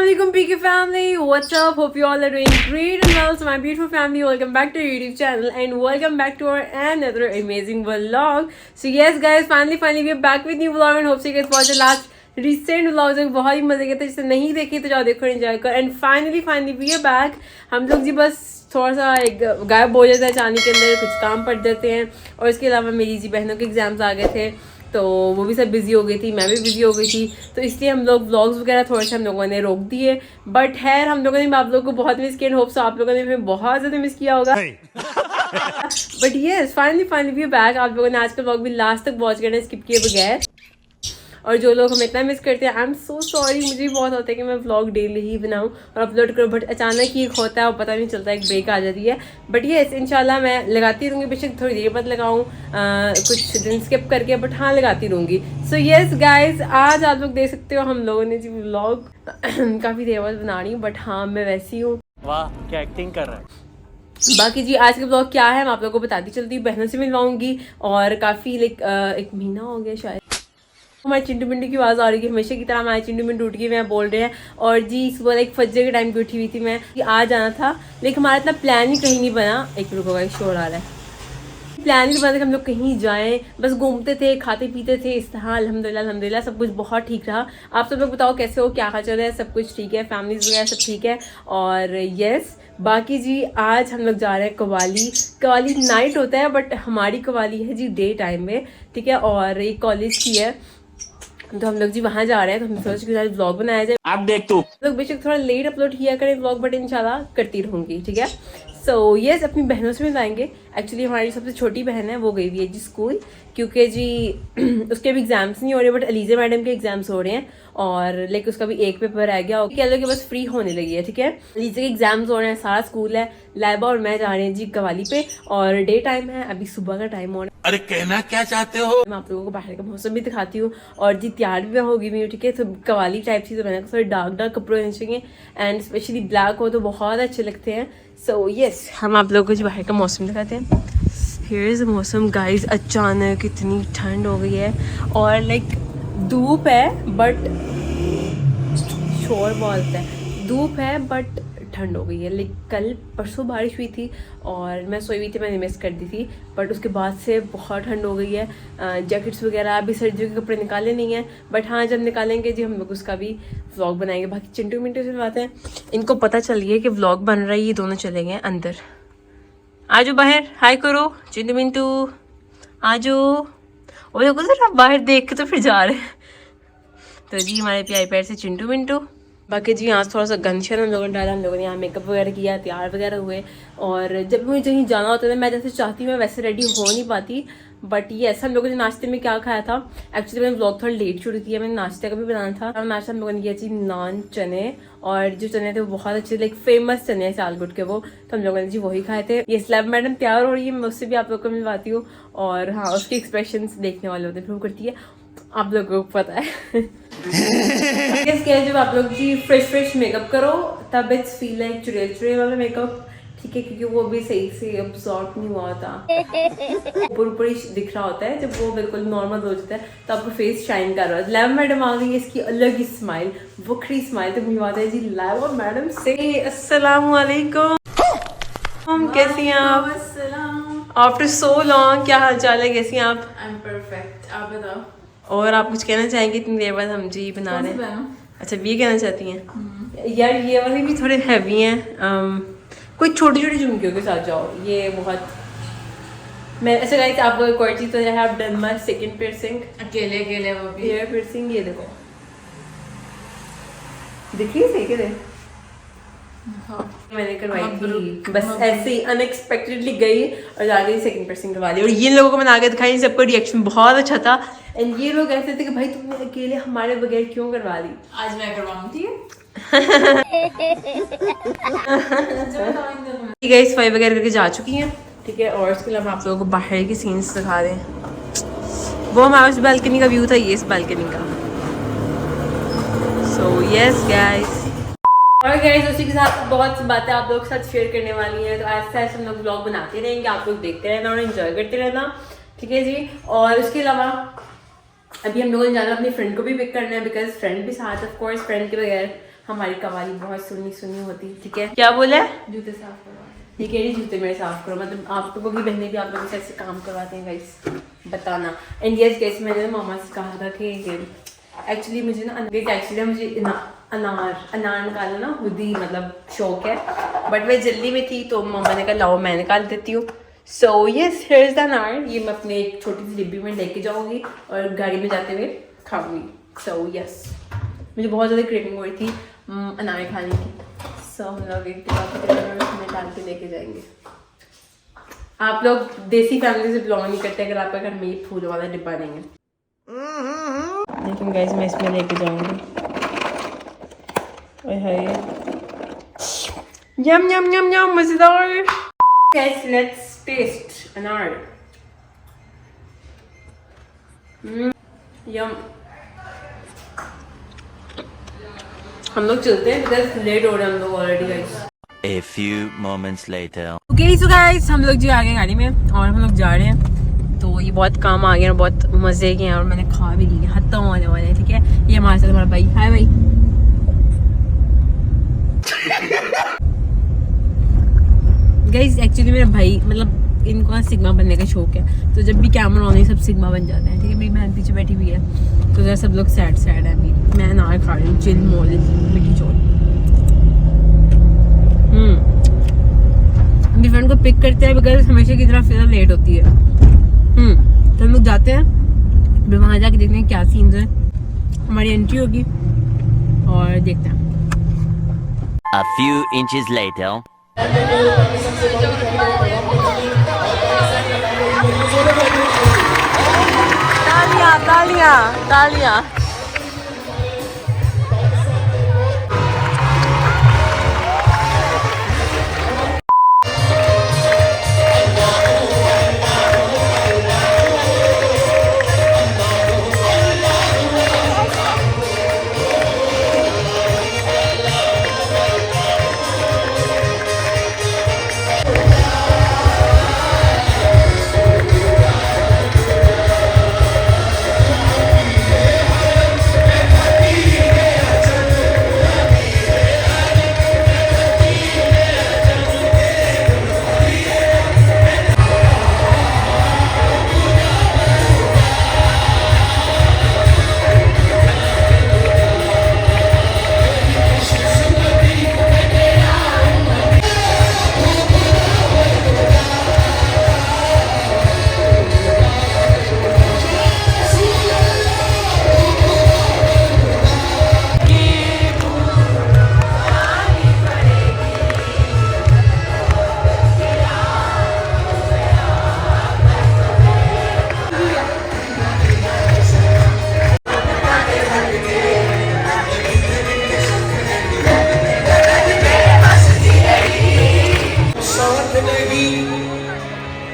Assalamualaikum PK family, what's up? Hope you all are doing great and well. So my beautiful family, welcome back to our YouTube channel and welcome back to our another amazing vlog. So yes guys, finally we are back with new vlog and hope so you guys watch the last recent vlog जो बहुत ही मजे के थे. जिसे नहीं देखे तो जाओ देखो एंजॉय करो. And finally we are back. हम लोग जी बस थोड़ा सा एक गायब हो जाता है चांदी के अंदर, कुछ काम पड़ जाते हैं और इसके अलावा मेरी जी बहनों के एग्जाम्स आ गए थे तो वो भी सब बिजी हो गई थी, मैं भी बिजी हो गई थी, तो इसलिए हम लोग व्लॉग्स वगैरह थोड़े से हम लोगों ने रोक दिए. बट खैर हम लोगों ने आप लोगों को बहुत मिस किया. होप सो आप लोगों ने हमें बहुत ज़्यादा मिस किया होगा. But yes finally we back. आप लोगों ने आज का व्लॉग भी लास्ट तक वॉच करना स्किप किए बगैर. और जो लोग हमें इतना मिस करते हैं, आई एम सो सॉरी. मुझे भी बहुत होता है कि मैं व्लॉग डेली ही बनाऊं और अपलोड करूं, बट अचानक ही एक होता है और पता नहीं चलता, एक ब्रेक आ जाती है. बट ये इंशाल्लाह मैं लगाती रहूँगी. बेशक थोड़ी देर बाद लगाऊं, कुछ दिन स्किप करके, बट हाँ लगाती रहूँगी. सो येस गाइज, आज आप लोग देख सकते हो हम लोगों ने जी व्लॉग काफ़ी देर बाद बना रही हूँ, बट हाँ मैं वैसी हूँ. वाह क्या एक्टिंग कर रहा है. बाकी जी आज का ब्लॉग क्या है मैं आप लोगों को बताती चलती हूँ. बहनों से मिलवाऊंगी और काफ़ी एक महीना हो गया शायद. हमारे चिंटू मिंटू की आवाज़ आ रही है हमेशा की तरह. हमारे चिंटू मिंटू उठ के मैं बोल रहे हैं. और जी सुबह फजर के टाइम पे उठी हुई थी मैं कि आ जाना था, लेकिन हमारा इतना प्लान ही कहीं नहीं बना. एक रुको का शोर आ रहा है. प्लान ही बना था कि हम लोग कहीं जाएं, बस घूमते थे, खाते पीते थे. इस तरह अल्हम्दुलिल्लाह सब कुछ बहुत ठीक रहा. आप सब लोग बताओ कैसे हो, क्या हाल है. सब कुछ ठीक है, फैमिलीज वगैरह सब ठीक है. और यस बाकी जी आज हम लोग जा रहे हैं कवाली नाइट होता है बट हमारी कवाली है जी डे टाइम में, ठीक है. और ये कॉलेज की है तो हम लोग जी वहाँ जा रहे हैं. तो हम सोच के व्लॉग बनाया जाए. आप देख तू लोग बेशक थोड़ा लेट अपलोड किया करें व्लॉग, बट इंशाल्लाह करती रहूँगी, ठीक है. सो येस अपनी बहनों से मिलाएंगे. एक्चुअली हमारी सबसे छोटी बहन है वो गई हुई है जी स्कूल, क्योंकि जी उसके भी एग्जाम्स नहीं हो रहे बट अलीज़ा मैडम के एग्जाम्स हो रहे हैं. और लाइक उसका भी एक पेपर रह गया, कह लो कि बस फ्री होने लगी है, ठीक है. अलीज़ा के एग्जाम्स हो रहे हैं, सारा स्कूल है. लाइबा और मैं जा रहे हैं जी कवाली पे और डे टाइम है, अभी सुबह का टाइम हो रहा है. अरे कहना क्या चाहते हो. मैं आप लोगों को बाहर का मौसम भी दिखाती हूँ. और जी तैयार भी होगी मैं, ठीक है. तो कवाली टाइप सी तो मैंने थोड़े डार्क कपड़े होने चाहिए एंड स्पेशली ब्लैक हो तो बहुत अच्छे लगते हैं. सो येस हम आप लोगों को बाहर का मौसम दिखाते हैं. हियर इज मौसम गाइस. अचानक इतनी ठंड हो गई है और लाइक धूप है बट शोर बहुत है. धूप है बट ठंड हो गई है. लाइक कल परसों बारिश हुई थी और मैं सोई हुई थी, मैंने मिस कर दी थी. बट उसके बाद से बहुत ठंड हो गई है. जैकेट्स वगैरह अभी सर्दियों के कपड़े निकाले नहीं हैं, बट हाँ जब निकालेंगे जी हम लोग उसका भी व्लॉग बनाएंगे. बाकी चिंटू मिंटू से बात है, इनको पता चल गया कि व्लॉग बन रहा है. ये दोनों चले गए अंदर. आजो बाहर हाय करो. चिंटू मिंटू आजो. वो लोग जरा बाहर देख के तो फिर जा रहे हैं. तो जी हमारे प्यारे प्यार से चिंटू मिंटू. बाकी जी यहाँ थोड़ा सा गंशन हम लोगों ने डाला. हम लोगों ने यहाँ मेकअप वगैरह किया, तैयार वगैरह हुए. और जब मुझे कहीं जाना होता है मैं जैसे चाहती हूँ मैं वैसे रेडी हो नहीं पाती. बट ये ऐसा हम लोगों ने नाश्ते में क्या खाया था. एक्चुअली मैंने व्लॉग थोड़ा लेट शुरू किया, मैंने नाश्ते का भी बनाना था. और नाश्ता हम लोगों ने किया जी नान चने. और जो चने थे वो बहुत अच्छे लाइक फेमस चने हैं सियालकोट के वो, तो हम लोगों ने जी वही खाए थे. ये स्लैब मैडम तैयार हो रही है, मैं उससे भी आप लोग को मिलवाती हूँ. और हाँ उसके एक्सप्रेशन देखने वाले होते हैं, प्रूव करती है, आप लोगों को पता है. जब आप लोग जी फ्रेश मेकअप करो तब इट्स फील लाइक चुड़ैल वाला मेकअप, ठीक है, क्योंकि वो भी सही से अब्सॉर्ब नहीं हुआ होता. ऊपर ही दिख रहा होता है. जब वो बिल्कुल नॉर्मल हो जाता है तो आपका फेस शाइन कर रहा है. लैब मैडम आ गई है, इसकी अलग ही स्माइल, वखरी स्माइल. तो मिलवाते हैं जी लैब मैडम से. अस्सलाम वालेकुम. कैसी हैं आप? आफ्टर सो लॉन्ग क्या हाल चाल है, कैसी हैं आप? I am perfect. आप बताओ. और आप कुछ कहना चाहेंगे इतनी देर बाद हम जी बना रहे हैं? अच्छा ये कहना चाहती हैं यार, ये वाली भी थोड़े हैवी हैं. कोई छोटी छोटी झुमकियों के साथ जाओ, ये बहुत. मैं ऐसे गाइस आपको एक और चीज़ तो है, आप डन माय सेकंड पियर्सिंग अकेले वो भी हेयर पियर्सिंग. ये देखो देखिए सही कह रहे. हाँ. मैंने करवाई थी बस ऐसे ही अनएक्सपेक्टेडली गई और जाके सेकंड पियर्सिंग करवा ली. और ये लोगों को मैंने आगे दिखाई, सबका रिएक्शन बहुत अच्छा था. एंड ये लोग कहते थे कि भाई तुमने अकेले हमारे बगैर क्यों करवा ली. आज मैं करवाऊँ, ठीक है. गाइस सफाई वगैरह करके जा चुकी हैं, ठीक है. और इसके अलावा आप लोगों को बाहर के सीन्स दिखा दें. वो हमारा उस बालकनी का व्यू था, ये इस बालकनी का. So yes guys. और गाइस उसी के साथ बहुत सी बातें आप लोगों के साथ शेयर करने वाली हैं. तो ऐसे ऐसे हम लोग ब्लॉग बनाते रहेंगे, आप लोग देखते रहना और एंजॉय करते रहना, ठीक है जी. और उसके अलावा अभी हम लोगों ने जाना अपनी फ्रेंड को भी पिक करना है, बिकॉज फ्रेंड भी साथ, ऑफ कोर्स फ्रेंड के बगैर हमारी कवाली बहुत सुनी सुनी होती, ठीक है। क्या बोला है? जूते साफ करवा। ये कह रही जूते मेरे साफ करो, मतलब आप लोगों की बहनें भी आप लोगों से ऐसे काम करवाते हैं गाइस, बताना। एंड यस गाइस, मैंने मामा से कहा था कि एक्चुअली मुझे ना मुझे अनार निकालना ना खुद ही मतलब शौक है, बट मैं जल्दी में थी तो मम्मा ने कहा लाओ मैं निकाल देती हूँ। So yes, here is the अनार। ये मैं अपने एक छोटी सी डिब्बी में लेके जाऊँगी और गाड़ी में जाते हुए खाऊंगी। सो यस, मुझे बहुत ज़्यादा क्रेविंग हो रही थी अनार खाने की। सो हम लोग एक में डाल के लेके जाएंगे। आप लोग देसी फैमिली से बिलोंग नहीं करते अगर आपका घर में ये फूल वाला डिब्बा नहीं है, लेकिन गाइस मैं इसमें लेके जाऊंगी। ओए हाय, यम यम यम यम, मजेदार। गाइस लेट्स टेस्ट अनार। यम। हम लोग चलते हैं बिकॉज लेट हो रहे हैं हम लोग already guys. A few moments later. Okay so guys, हम लोग जी आ गए गाड़ी में और हम लोग जा रहे हैं। तो ये बहुत काम आ गया, बहुत मजे के हैं और मैंने खा भी लिया, खत्म होने वाले हैं, ठीक है। ये हमारे साथ हमारा भाई, हाय भाई। गाइस एक्चुअली मेरा भाई मतलब इनको ना सिग्मा बनने का शौक है, तो जब भी कैमरा ऑन है सब सिग्मा बन जाते हैं, ठीक है। मेरी बहन पीछे बैठी हुई है तो जरा सब लोग सैड है। अभी मैं अनार खा रही हूँ, चिल मोल मिट्टी चोल। अपनी फ्रेंड को पिक करते हैं बिकॉज हमेशा की तरह फिर लेट होती है। तो हम लोग जाते हैं, फिर वहाँ जाके देखते हैं क्या सीन्स है। हमारी एंट्री होगी और देखते हैं। A few inches later. तालियां तालियां तालियां।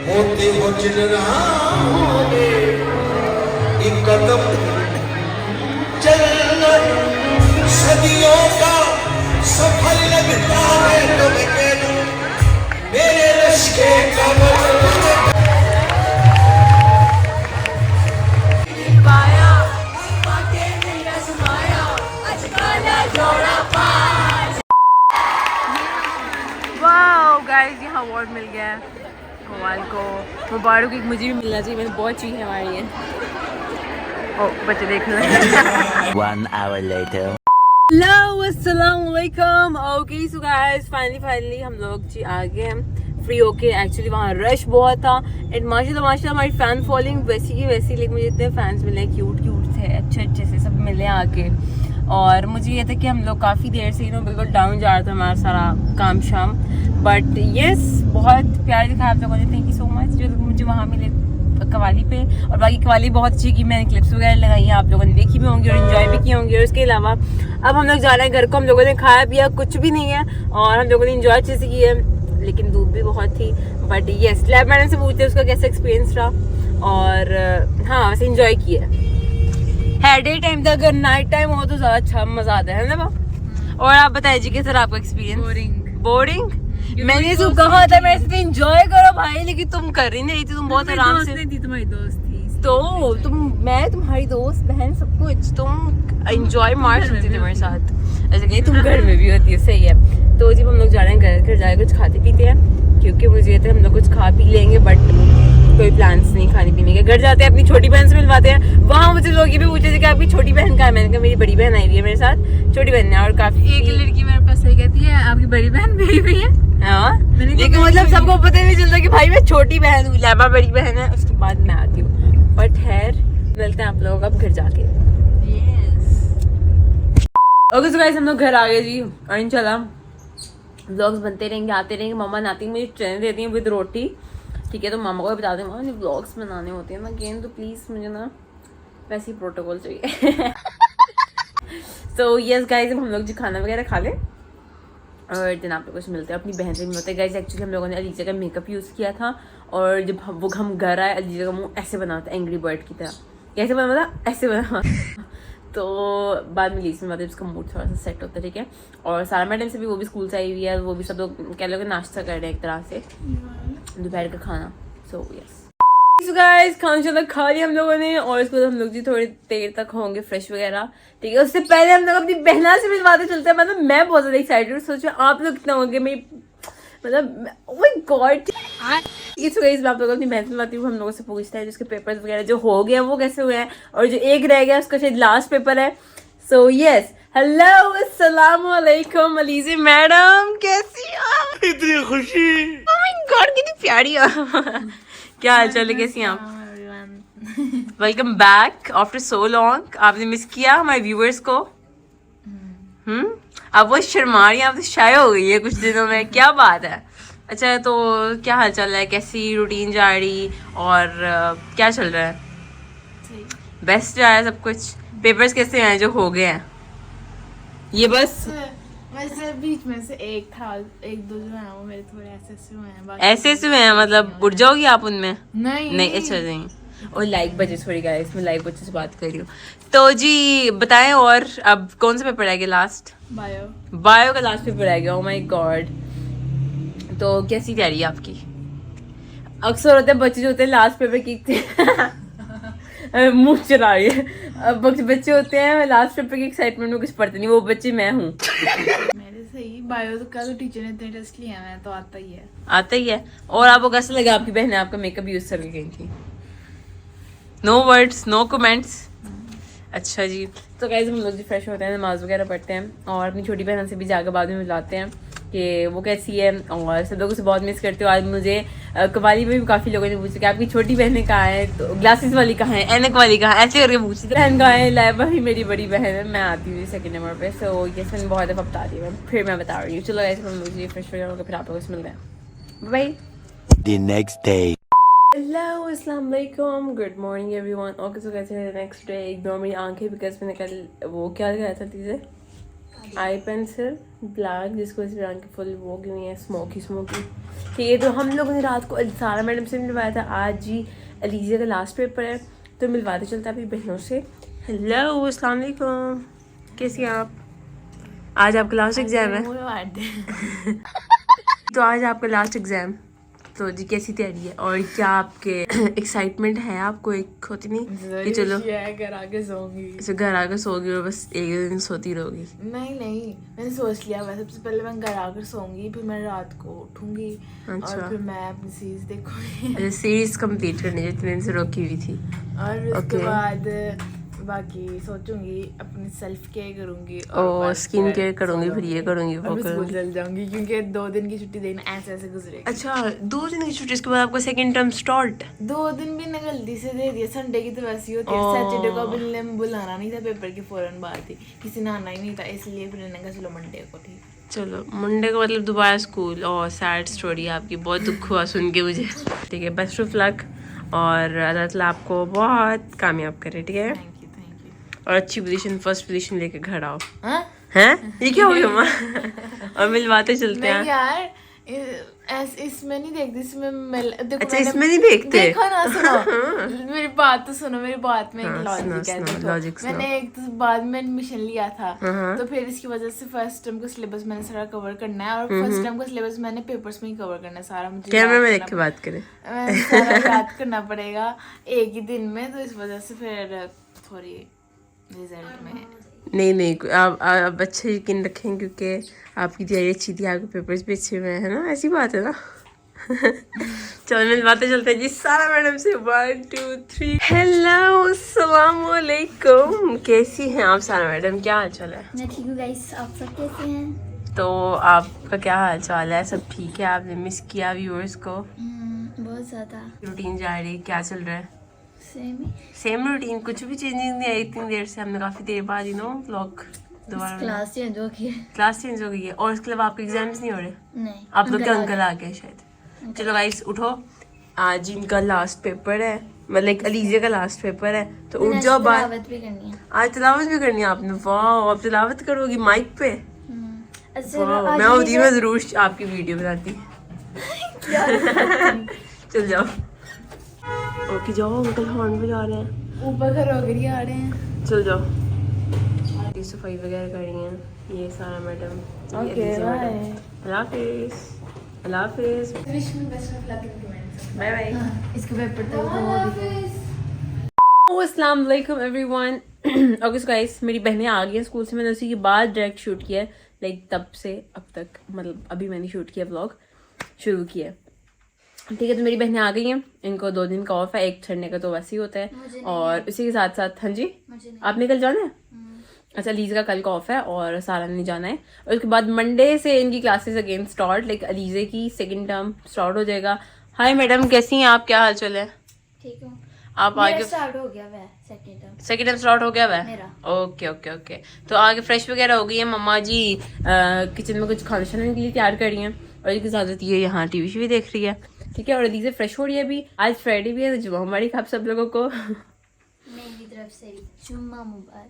होते हो जिन राहों में एक कदम चलना सदियों का सफर लगता है तुम्हें मेरे रिश्ते का गाइस यहाँ अवार्ड मिल गया है कवाल को, मुबारक। एक मुझे भी मिलना चाहिए, मैंने बहुत चीज़ें हमारी हैं। ओ बच्चे देख लें। 1 hour later. हेलो अस्सलाम वालेकुम। ओके सो गाइस फाइनली हम लोग जी आ गए हैं फ्री होके। एक्चुअली वहाँ रश बहुत था एंड माशाल्लाह हमारी फ़ैन फॉलोइंग वैसी की वैसी, लेकिन मुझे इतने फैंस मिले, क्यूट थे, अच्छे से सब मिले आके। और मुझे ये था कि हम लोग काफ़ी देर से बिल्कुल डाउन जा रहा था हमारा सारा काम शाम, बट यस बहुत प्यार दिखाया आप लोगों ने, थैंक यू सो मच जो मुझे वहाँ मिले कवाली पे। और बाकी कवाली बहुत अच्छी की, मैंने क्लिप्स वगैरह लगाई हैं, आप लोगों ने देखी भी होंगी और इन्जॉय भी किए होंगे। और उसके अलावा अब हम लोग जा रहे हैं घर को, हम लोगों ने खाया पिया कुछ भी नहीं है और हम लोगों ने इन्जॉय अच्छे से की है, लेकिन धूप भी बहुत थी। बट यस लैब मैडम से पूछते उसका कैसा एक्सपीरियंस रहा और हाँ वैसे इन्जॉय किया है। डे टाइम था, अगर नाइट टाइम हो तो ज़्यादा अच्छा मज़ा आता है ना। और आप बताइए जी कैसा रहा आपका एक्सपीरियंस? बोरिंग मैंने तो कहा था मेरे से एंजॉय करो भाई, लेकिन तुम कर रही नहीं थी, तुम बहुत आराम से। थी तुम्हारी दोस्त थी तो मैं तुम्हारी दोस्त बहन सब कुछ, तुम एंजॉय मार सकती थी मेरे साथ, ऐसे कहीं तुम घर में भी होती है, सही है। तो जब हम लोग जा रहे हैं घर जाके कुछ खाते पीते हैं, क्योंकि मुझे तो हम लोग कुछ खा पी लेंगे, बट कोई प्लान्स नहीं खाने पीने के। घर जाते हैं अपनी छोटी बहन से मिलवाते हैं, वहाँ मुझे लोग ये भी पूछे थे कि आपकी छोटी बहन कहाँ है। मैंने कहा मेरी बड़ी बहन आई हुई है मेरे साथ, छोटी बहन है। और काफी एक लड़की मेरे पास सही कहती है आपकी बड़ी बहन मेरी भी है। हाँ, लेकिन मतलब सबको पता नहीं चलता कि भाई मैं छोटी बहन हूँ, लैबा बड़ी बहन है, उसके बाद मैं आती हूँ। बट खैर मिलते हैं आप लोगों को अब घर जाके। ओके सो गाइस हम लोग घर आ गए जी, और इंशाल्लाह व्लॉग्स बनते रहेंगे, आते रहेंगे। मम्मा नाती मुझे ट्रेन देती हैं विद रोटी, ठीक है। तो मामा को भी बता दें, मामा जो व्लॉग्स बनाने होते हैं ना अगेन, तो प्लीज़ मुझे ना वैसे ही प्रोटोकॉल चाहिए। सो यस गाइस, हम लोग जो खाना वगैरह खा लें और दिन आप लोग कुछ मिलते हैं, अपनी बहन से भी मिलते हैं। गाइस एक्चुअली हम लोगों ने अलीजा का मेकअप यूज़ किया था, और जब हम घर आए, अलीजा का मुँह ऐसे बना था एंग्री बर्ड की तरह। कैसे बना था? ऐसे बना। तो बाद में लीज में मतलब इसका मूड थोड़ा सा सेट होता है, ठीक है। और सारा मैडम से भी, वो भी स्कूल से आई हुई है, वो भी सब लोग कह लो नाश्ता कर रहे हैं एक तरह से, दोपहर का खाना। सो यस गाइस, खाना खा लिया हम लोगों ने, और इसके बाद हम लोग जी थोड़ी देर तक होंगे फ्रेश वगैरह, ठीक है। उससे पहले हम लोग अपनी बहना से मिलवाते चलते हैं। मतलब मैं बहुत ज़्यादा एक्साइटेड हूँ, सोचो आप लोग कितना होंगे। मैं मतलब ओह माय गॉड, इस वजह से आप लोगों अपनी बहन से मिलवाती हूँ। हम लोगों से पूछता है जिसके पेपर्स वगैरह जो हो गए वो कैसे हुए हैं, और जो एक रह गया उसका शायद लास्ट पेपर है। सो यस, हेलो अस्सलाम वालेकुम अलीज़ा मैडम, कैसी आप? इतनी खुशी, ओह माय गॉड कितनी प्यारी आप। क्या हाल चाल है, कैसी हैं आप? Welcome back after so long. आपने मिस किया हमारे व्यूअर्स को? अब वो शर्मा रही है, आप तो शाय हो गई है कुछ दिनों में, क्या बात है? अच्छा, तो क्या हाल चल रहा है, कैसी रूटीन जा रही, और क्या चल रहा है? बेस्ट जा रहा है सब कुछ? पेपर्स कैसे हैं जो हो गए हैं? ये बस वैसे बीच में से एक दो जो है वो मेरे थोड़े ऐसे हुए हैं, ऐसे हुए हैं, मतलब उड़ जाओगी आप उनमें? नहीं नहीं, अच्छा नहीं। और लाइक बचे सॉरी गाइस, मैं लाइक बच्चे से बात कर रही हूँ। तो जी बताएं, और अब कौन सा पेपर रह गया लास्ट? बायो का लास्ट पेपर रह गया। ओह माय गॉड, तो कैसी तैयारी है आपकी? अक्सर होते हैं बच्चे जो होते हैं लास्ट पेपर की मुंह चला रही है। अब बच्चे होते हैं लास्ट पेपर की एक्साइटमेंट में कुछ पढ़ते नहीं, वो बच्चे मैं हूँ। मेरे सही बायो का तो टीचर ने इतने टेस्ट लिए हैं, मैं तो आता ही है। और आपको कैसा लगा आपकी बहन ने आपका मेकअप यूज करके गई थी? No words, no comments. अच्छा जी, तो गाइस हम लोग जी फ्रेश होते हैं, नमाज वगैरह पढ़ते हैं, और अपनी छोटी बहन से भी जाकर बाद में मिलाते हैं कि वो कैसी है, और सब लोगों से बहुत मिस करती हूँ। आज मुझे कवाली में भी काफ़ी लोगों ने पूछा कि आपकी छोटी बहनें कहाँ हैं, तो ग्लासेस वाली कहाँ है, एनक वाली कहाँ है, ऐसे करके पूछी। बहन कहाँ है? लाइबा ही मेरी बड़ी बहन है, मैं आती हूँ सेकंड नंबर पे। सो ये मैंने बहुत दफ़ा बता दी, फिर मैं बता रही हूँ। चलो ऐसे हम लोग जी फ्रेश हो जाओगे, फिर आप लोगों से मिलते हैं। Bye. The next day. Hello अस्सलाम वालेकुम, good morning everyone. Okay so कैसे है नेक्स्ट डे? इग्नोर मेरी आंखें, बिकॉज मैंने कल वो क्या लगाया था चीज़ें, आई पेंसिल ब्लैक, जिसको इस आंखें फुल वो की हुई है, स्मोकी ठीक है। तो हम लोगों ने रात को सारा मैडम से मिलवाया था, आज जी अलीज़ा का लास्ट पेपर है, तो मिलवाते चलते हैं अपनी बहनों से। हेलो अस्सलाम वालेकुम, कैसी हैं आप? आज आपका लास्ट एग्ज़ाम है। तो आज आपका लास्ट एग्ज़ाम, तो जी कैसी तैयारी है, और क्या आपके एक्साइटमेंट है आपको? एक होती नहीं कि चलो घर आके सोऊंगी, अच्छा घर आकर सोगी और बस एक दिन सोती रहोगी? नहीं मैंने सोच लिया, मैं सबसे पहले मैं घर आकर सोऊंगी, फिर मैं रात को उठूंगी, अच्छा। और फिर मैं अपनी सीरीज देखूंगी। अच्छा, सीरीज कंप्लीट करनी जो इतने दिन से रोकी हुई थी, और उसके Okay. बाद बाकी सोचूंगी अपनी सेल्फ केयर करूंगी, और स्किन केयर करूंगी, फिर ये करूंगी वो स्कूल करूंगी। चल जाऊंगी, क्योंकि 2 दिन की छुट्टी देना ऐसे गुजरेगी। अच्छा 2 दिन की छुट्टी, इसके बाद आपका सेकंड टर्म स्टार्ट? 2 दिन भी मैं गलती से दे दिया, संडे की तो वैसी होती है, सैटरडे को बिल्ले में बुलाना नहीं था, पेपर के फौरन बाद थी, किसी ने आना ही नहीं था, इसलिए फिर मैंने कहा चलो मंडे को। ठीक, चलो मंडे को मतलब दोबारा स्कूल। और सैड स्टोरी आपकी, बहुत दुख हुआ सुन के मुझे। ठीक है, बेस्ट ऑफ लक, और अल्लाह ताला आपको बहुत कामयाब करे, ठीक है। Thank you. और अच्छी पोजीशन, फर्स्ट पोजीशन लेके घर आओ। हाँ? हैं ये क्या हो गया माँ? और मिलवाते चलते नहीं हैं। यार, इसमें नहीं देखती, इसमें देखो अच्छा इसमें नहीं देखते? देखो ना, सुनो मेरी बात तो सुनो, मेरी बात में एक लॉजिक है। सुनो, देखो logic सुनो। मैंने एक तो बाद में एडमिशन लिया था, तो फिर इसकी वजह से फर्स्ट टर्म का सिलेबस मैंने सारा कवर करना है, और फर्स्ट टर्म का सिलेबस मैंने पेपर्स में ही कवर करना है सारा। मुझे कैमरा याद में करना देख के बात करें। सारा याद करना पड़ेगा एक ही दिन में, तो इस वजह से फिर थोड़ी रिजल्ट में नहीं आप अच्छे यकीन रखें क्योंकि आपकी तैयारी अच्छी थी, आपके पेपर्स भी अच्छे हुए हैं ना, ऐसी बात है ना। चलो मिलवाते चलते हैं जी सारा मैडम से। 1 2 3 हेलो अस्सलाम वालेकुम, कैसी हैं आप सारा मैडम, क्या हाल चाल है? मैं ठीक हूँ गाइस, आप सब कैसे हैं? तो आपका क्या हाल चाल है? सब ठीक है? आपने मिस किया व्यूअर्स को? बहुत ज़्यादा। रूटीन जा रही है, क्या चल रहा है? सेम रूटीन, कुछ भी चेंजिंग नहीं आई इतनी देर से। हमने काफ़ी देर बाद व्लॉग दोबारा क्लास चेंज हो गई है। क्लास चेंज हो गई है, और उसके अलावा आपके एग्जाम्स नहीं हो रहे? नहीं, आप लोग के अंकल आ गए शायद। चलो गाइस उठो, आज इनका लास्ट पेपर है, मतलब अलीजे का लास्ट पेपर है, तो उठ जाओ बाहर। तिलावत भी करनी है आज तिलावत भी करनी है आपने? वाह, आप तिलावत करोगी माइक पे? वाह, मैं होती मैं जरूर आपकी वीडियो बनाती। चल जाओ, ओके जाओ, अंकल हॉर्न बजा रहे हैं, ऊपर घरोगरी आ रहे हैं। चल जाओ। ये सफाई वगैरह कर रही हैं ये सारा मैडम। ओके बाय, अल्लाह हाफिज़, अल्लाह हाफिज़, बाय बाय। इसके पेपर तक अस्सलाम वालेकुम एवरीवन। ओके सो गाइस, मेरी बहनें आ गई हैं स्कूल से, मैंने उसी के बाद डायरेक्ट शूट किया है, लाइक तब से अब तक, मतलब अभी मैंने शूट किया, व्लॉग शुरू किया है, ठीक है। तो मेरी बहनें आ गई हैं, इनको 2 दिन का ऑफ है, एक संडे का तो वैसे ही होता है, और इसी के साथ साथ हाँ जी आपने कल जाना है? अच्छा, अलीज़ा का कल का ऑफ है और सारा ने जाना है, और उसके बाद मंडे से इनकी classes again start, like Alizeh की सेकंड टर्म स्टार्ट हो जाएगा। हाय मैडम, कैसी हैं आप, क्या हाल चाल है? ठीक हूँ। आप आगे स्टार्ट हो गया वह सेकंड टाइम स्टार्ट हो गया वह? मेरा। Okay okay okay. तो आगे फ्रेश वगैरह हो गई है, मम्मा जी किचन में कुछ खाना शाना के लिए तैयार कर रही हैं, और इसकी साथ ये यहाँ टीवी शीवी देख रही है, ठीक है। और अलीज़ा फ्रेश हो रही है अभी, आज फ्राइडे भी है, तो जुम्मा मुबारक आप सब लोगों को। मेरी तरफ से जुम्मा मुबारक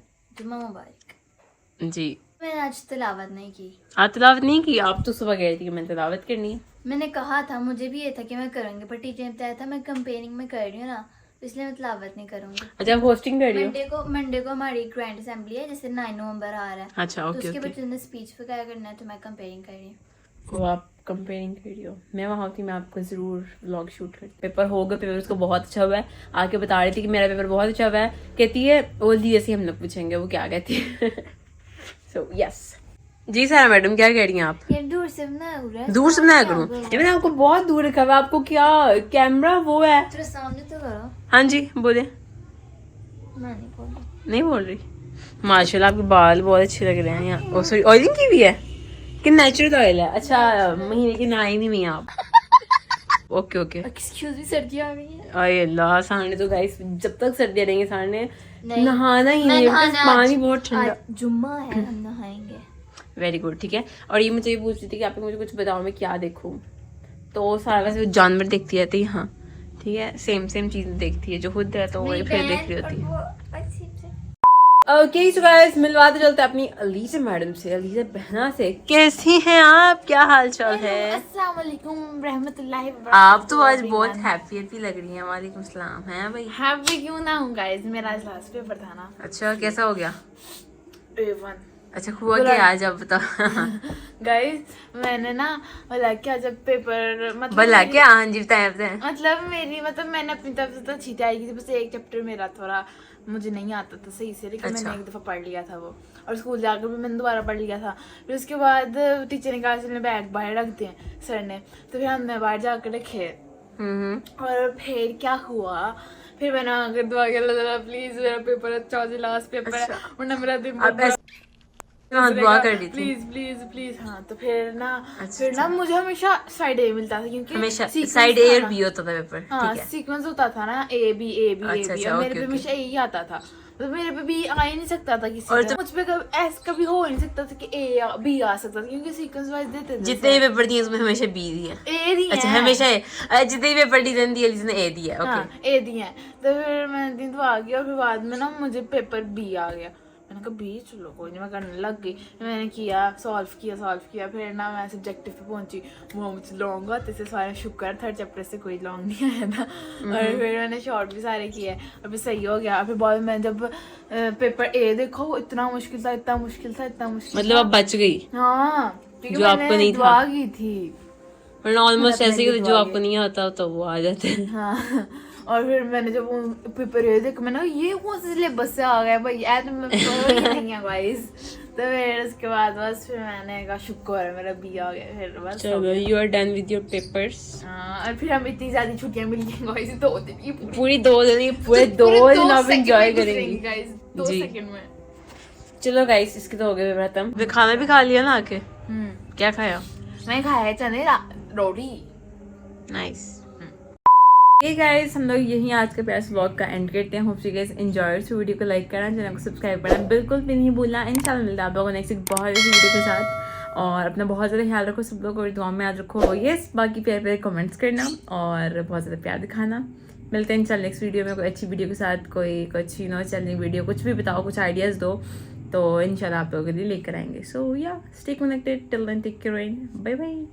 जी। मैंने आज तिलावत नहीं की। आप तिलावत नहीं की? आप तो सुबह कह रही थी कि मैंने तिलावत करनी है। मैंने कहा था, मुझे भी ये था कि मैं करूँगी, पर टीचर ने बताया था मैं कंपेयरिंग में कर रही हूँ ना, इसलिए मैं तिलावत नहीं करूँगी। अच्छा, आप होस्टिंग कर रही हो? मंडे को हमारी ग्रैंड असेंबली है, जैसे 9 नवंबर आ रहा है। अच्छा, ओके तो उसके ओके। बच्चों ने स्पीच वगैरह करना है, तो मैं कंपेयरिंग कर रही हूँ। वो आप कंपेयरिंग कर रही हो, मैं वहाँ होती मैं आपको ज़रूर व्लॉग शूट करती। पेपर होगा, पेपर उसको बहुत अच्छा हुआ है, आके बता रही थी कि मेरा पेपर बहुत अच्छा हुआ है, कहती है ओल्डी जैसे हम लोग पूछेंगे वो क्या कहती है। सो यस जी सारा मैडम, क्या कह रही हैं आप? ये दूर से बनाया हुआ है। दूर से बनाया करूँ? ये मैंने आपको बहुत दूर रखा हुआ है, आपको क्या कैमरा वो है? थोड़ा सामने तो करो। हाँ जी बोले। मैं नहीं बोल रही। नहीं बोल रही? माशाल्लाह आपके बाल बहुत अच्छे लग रहे हैं यहाँ। ओ सॉरी, ऑयलिंग की भी है कि नेचुरल ऑयल है? अच्छा, महीने की नहाई नहीं हुई आप? Okay okay. एक्सक्यूज मी, सर्दी आ गई है। अरे अल्लाह, सामने तो गाइस जब तक सर्दी रहेंगे सामने नहीं, नहाना ही नहीं है, पानी बहुत ठंडा। जुम्मा है, हम नहाएंगे। वेरी गुड, ठीक है। और ये मुझे ये पूछ रही थी कि आप मुझे कुछ बताओ मैं क्या देखूं, तो सारा वैसे जानवर देखती रहती है, हाँ ठीक है, सेम चीजें देखती है, जो खुद है तो वही फिर देख रही होती है। ओके सो गाइस, मिलवाते चलते अपनी अलीज़ा मैडम से, अलीज़ा बहना से। कैसी हैं आप, क्या हाल चाल है? अस्सलाम वालेकुम रहमतुल्लाहि व आप तो आज बरकातहू। बहुत हैप्पी लग रही हैं। वालेकुम सलाम। हैं भाई? हैप्पी क्यों ना हूँ गाइस, मेरा आज लास्ट पेपर था ना। अच्छा, कैसा हो गया? A1 अच्छा, हुआ क्या आज, आप बताओ। गाइस मैंने ना बोला क्या, जब पेपर मतलब भला क्या? हाँ जी बताएं। मतलब मैंने अपनी तरफ से तो अच्छी तैयारी की थी, बस एक चैप्टर मेरा थोड़ा मुझे नहीं आता था सही से, लेकिन अच्छा। मैंने एक दफा पढ़ लिया था वो, और स्कूल जाकर भी मैंने दोबारा पढ़ लिया था। फिर उसके बाद टीचर ने कहा चलने बैग बाहर रख दिए सर ने, तो फिर हमने बाहर जाकर रखे। और फिर क्या हुआ, फिर मैंने आकर दुआ किया, अल्लाह प्लीज मेरा पेपर अच्छा हो जाए, लास्ट पेपर है, वरना मेरा दिन दुआ कर दी थी? Please please please. हाँ, तो फिर ना मुझे हमेशा साइड ए मिलता था, क्योंकि हमेशा sequence साइड था ए और ना। बी होता था पेपर, हाँ, ठीक है। सीक्वेंस होता था ना, A B A B A B, अच्छा, और मेरे ओके, पे ओके। हमेशा यही आता था, तो मेरे पे भी आ ही नहीं सकता था किसी और का। मुझ पे कभी हो नहीं सकता था कि ए या बी आ सकता था, क्योंकि सीक्वेंस वाइज देते थे। जितने भी पेपर दिए उसमें हमेशा बी दिया? ए दिए अच्छा, हैं। हमेशा जितने भी पेपर डिजाइन दिए जिसने ए दिया, ओके। हाँ, ए दिए हैं। तो फिर मैंने दिन तो आ गया, और फिर बाद में ना मुझे पेपर बी आ गया। मैंने कहा 20 चलो कोई नहीं, मैं करने लग गई। मैंने किया, सॉल्व किया, फिर ना मैं सब्जेक्टिव पे पहुंची, वो मुझे लॉन्ग आते से सारे, शुक्र थर्ड चैप्टर से कोई लॉन्ग नहीं आया था। और फिर मैंने शॉर्ट भी सारे किए, और फिर सही हो गया। फिर बाद में जब पेपर ए देखो, वो इतना मुश्किल था। मतलब अब बच गई हाँ, क्योंकि जो आपको मैंने नहीं था। दुआ की थी। वरना ऑलमोस्ट मैंने ऐसे कि अपने जो लिए आपको नहीं आता तो वो आ जाते हैं। हाँ, और फिर मैंने जब वो पेपर ये देखा, मैंने कहा ये कौन से सिलेबस से आ गया भाई, ऐसा तो मैं नहीं है गाइस। तो फिर उसके बाद बस फिर मैंने कहा शुक्र है मेरा बी आ गया, फिर बस हो चलो गया। You are done with your papers. हाँ, और फिर हम इतनी ज्यादा छुट्टियां मिल गई गाइस, 2 दिन की पूरी 2 दिन की पूरे 2 दिन आप एंजॉय करेंगी गाइस, 2 जी। सेकंड में। चलो गाइस, इसके तो हो गए पेपर खत्म। फिर खाना भी खा लिया ना आके? क्या खाया? मैं खाया चने रोटी। नाइस। ये गाइस, हम लोग यहीं आज के प्यास व्लॉग का एंड करते हैं। Hope you guys enjoy. Video को लाइक करना, चैनल को सब्सक्राइब करना बिल्कुल भी नहीं भूलना। इंशाल्लाह मिलता है आप लोगों को नेक्स्ट एक बहुत अच्छी वीडियो के साथ। और अपना बहुत ज़्यादा ख्याल रखो सब लोग, और दुआ में याद रखो। यस, बाकी प्यारे प्यारे कमेंट्स करना और बहुत ज़्यादा प्यार दिखाना। मिलते हैं इंशाल्लाह नेक्स्ट वीडियो में कोई अच्छी वीडियो के साथ, कोई अच्छी चैलेंजिंग वीडियो, कुछ भी बताओ, कुछ आइडियाज़ दो, तो इंशाल्लाह आप लोगों के लिए लेकर आएंगे। सो या stay connected, till then take care, bye bye.